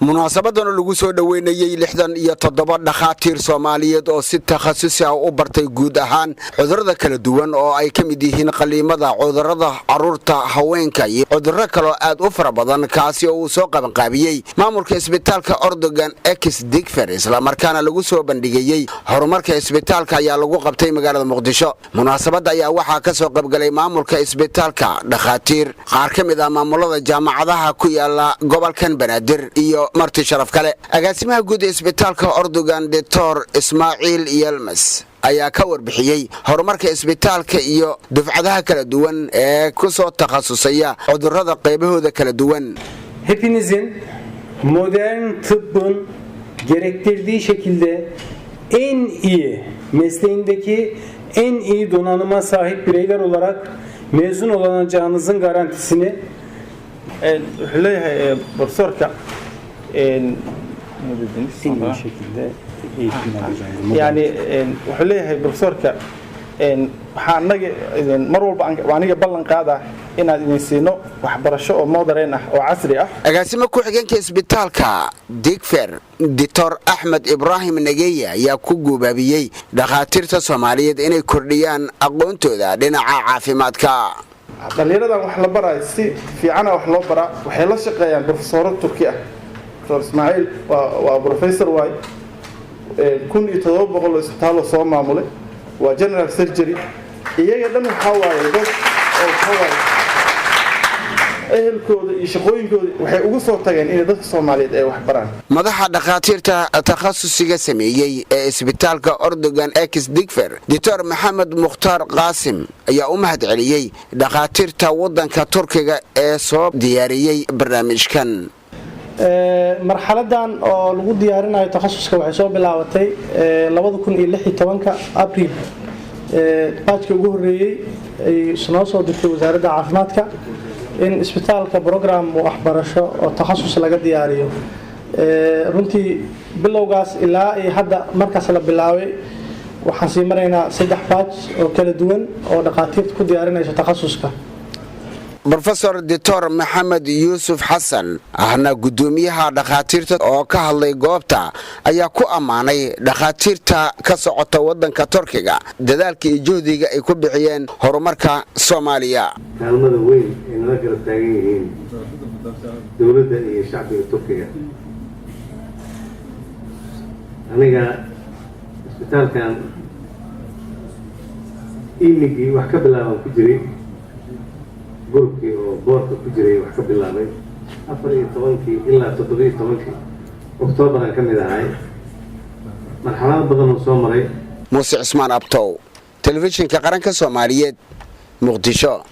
munaasabadan lagu soo dhaweynayay 67 dhakhaatiir Soomaaliyeed oo si takhasusi ah u bartay guud ahaan cudurrada kala duwan oo ay ka mid yihiin qaliimada, cudurrada caruurta, haweenka iyo cudurro kale oo aad u fara badan kaasi oo uu soo qabanqaabiyay maamulka isbitaalka Ordogan X Digfer isla markaana lagu soo bandhigay horumarka isbitaalka ayaa lagu qabtay magaalada Muqdisho. Munaasabada ayaa waxaa ka soo qaybgalay maamulka isbitaalka, dhakhaatiir, qaar ka mid ah maamulada jaamacadaha ku yaala gobolkan Banaadir iyo marti sharaf kale. agaasimaha guud ee isbitaalka Ordogan Dr. Ismaaciil Yilmaz ayaa ka warbixiyay horumarka isbitaalka iyo dufcadaha kala duwan ee ku soo takhasusaya cudurrada qaybahooda kala duwan. Hepinizin modern tıbbın gerektirdiği şekilde en iyi mesleğindeki en iyi donanıma sahip bireyler olarak mezun olacağınızın garantisini leeyahay professorka şekilde eğitim alacağınız. Yani wuxuu leeyahay professorka waxaa anaga mar walba aniga ballan qaada inaad idin siino waxbarasho oo modern ah oo casri ah. agaasimo ku xigeenka isbitaalka Digfer Dr. Ahmed Ibrahim Nageya ayaa ku guubaabiyay dhakhaatiirta Soomaaliyeed inay kordhiyaan aqoontooda dhinaca caafimaadka. dhalinyaradan wax la barayo si fiican wax loo bara waxay la shaqeeyaan professor Turki ah. Dr. Ismaaciil waa professor waay 1700 isbitaal soo maamulay waa general surgery iyaga dhan waxa waaye dad oo haway ehelkooda iyo shaqooyinkooda waxay ugu soo tageen in dadka Soomaaliyeed ay wax baraan. madaxa dhakhaatiirta takhasusiga sameeyay ee isbitaalka Ordogan X Digfer Dr. Maxamed Mukhtaar Qaasim ayaa u mahad celiyay dhakhaatiirta wadanka Turkiga ee soo diyaariyay barnaamijkan. marxaladan oo lagu diyaarinayo takhasuska waxay soo bilaabatay 2016 April baajka ugu horeeyay ay soo dirtay wasaaradda caafimaadka in isbitaalka program waxbarasho oo takhasus laga diyaariyo. runtii bilowgaas ilaa ay hadda markaas la bilaabay waxaan sii maraynaa 3 baaj oo kala duwan oo dhakhaatiirta ku diyaarinayso takhasuska. Professor Dr. Maxamed Yuusuf Xasan ahna gudoomiyaha dhakhaatiirta oo ka hadlay goobta ayaa ku amaanay dhakhaatiirta ka socota wadanka Turkiga dadaalka iyo juhdiga ay ku bixiyeen horumarka Soomaaliya. kaalmada weyn ee nala garab taagan yihiin dawladda iyo shacbiga Turkiga. aniga isbitaalkan imigi wax ka bilaaban ku jiray gurubkii oo boorka ku jiray wax ka bilaabay 14 ilaa 17 Oktoobar ka mid ahay marxalad badan oo soo maray. Muuse Cismaan Abtow, telefishinka qaranka Soomaaliyeed, Muqdisho.